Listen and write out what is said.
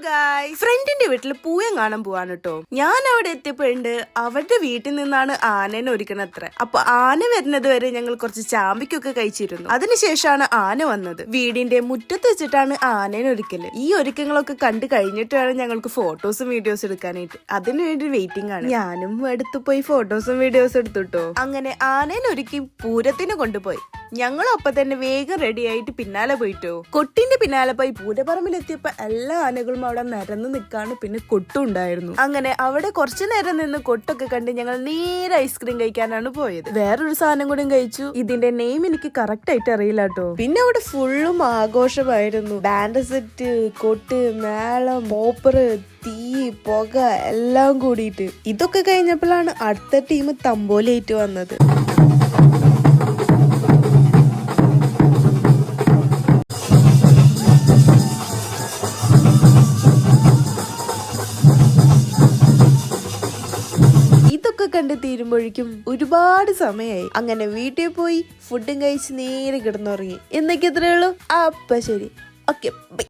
Guys, ഫ്രണ്ടിന്റെ വീട്ടിൽ പൂയം കാണാൻ പോവാണ് കേട്ടോ. ഞാൻ അവിടെ എത്തിയപ്പോഴുണ്ട് അവരുടെ വീട്ടിൽ നിന്നാണ് ആനേനെ ഒരുക്കണത്ര. അപ്പൊ ആന വരുന്നത് വരെ ഞങ്ങൾ കുറച്ച് ചാമ്പിക്കൊക്കെ കഴിച്ചിരുന്നു. അതിനുശേഷമാണ് ആന വന്നത്. വീടിന്റെ മുറ്റത്ത് വെച്ചിട്ടാണ് ആനേനെ ഒരുക്കല്. ഈ ഒരുക്കങ്ങളൊക്കെ കണ്ടു കഴിഞ്ഞിട്ട് വേണം ഞങ്ങൾക്ക് ഫോട്ടോസും വീഡിയോസും എടുക്കാനായിട്ട്. അതിനുവേണ്ടി വെയിറ്റിംഗ് ആണ്. ഞാനും അടുത്ത് പോയി ഫോട്ടോസും വീഡിയോസും എടുത്തുട്ടോ. അങ്ങനെ ആനേനെ ഒരുക്കി പൂരത്തിന് കൊണ്ടുപോയി. ഞങ്ങളൊപ്പം തന്നെ വേഗം റെഡി ആയിട്ട് പിന്നാലെ പോയിട്ടോ. കൊട്ടിന്റെ പിന്നാലെ പോയി പൂരപ്പറമ്പിലെത്തിയപ്പോ എല്ലാ ആനകളും അവിടെ നിരന്ന് നിൽക്കാണ്. പിന്നെ കൊട്ടും ഉണ്ടായിരുന്നു. അങ്ങനെ അവിടെ കുറച്ചു നേരം നിന്ന് കൊട്ടൊക്കെ കണ്ട് ഞങ്ങൾ നേരെ ഐസ്ക്രീം കഴിക്കാനാണ് പോയത്. വേറൊരു സാധനം കൂടി കഴിച്ചു. ഇതിന്റെ നെയിം എനിക്ക് കറക്റ്റ് ആയിട്ട് അറിയില്ല കേട്ടോ. പിന്നെ അവിടെ ഫുള്ളും ആഘോഷമായിരുന്നു. ബാൻഡ് സെറ്റ്, കൊട്ട്, മേളം, പോപ്പർ, തീ, പുക എല്ലാം കൂടിയിട്ട്. ഇതൊക്കെ കഴിഞ്ഞപ്പോഴാണ് അടുത്ത ടീം തമ്പോലയിട്ട് വന്നത്. ഇതൊക്കെ കണ്ട് തീരുമ്പോഴേക്കും ഒരുപാട് സമയമായി. അങ്ങനെ വീട്ടിൽ പോയി ഫുഡും കഴിച്ച് നേരെ കിടന്നുറങ്ങി. എന്നൊക്കെ എത്രയുള്ളൂ. അപ്പൊ ശരി, ഓക്കെ.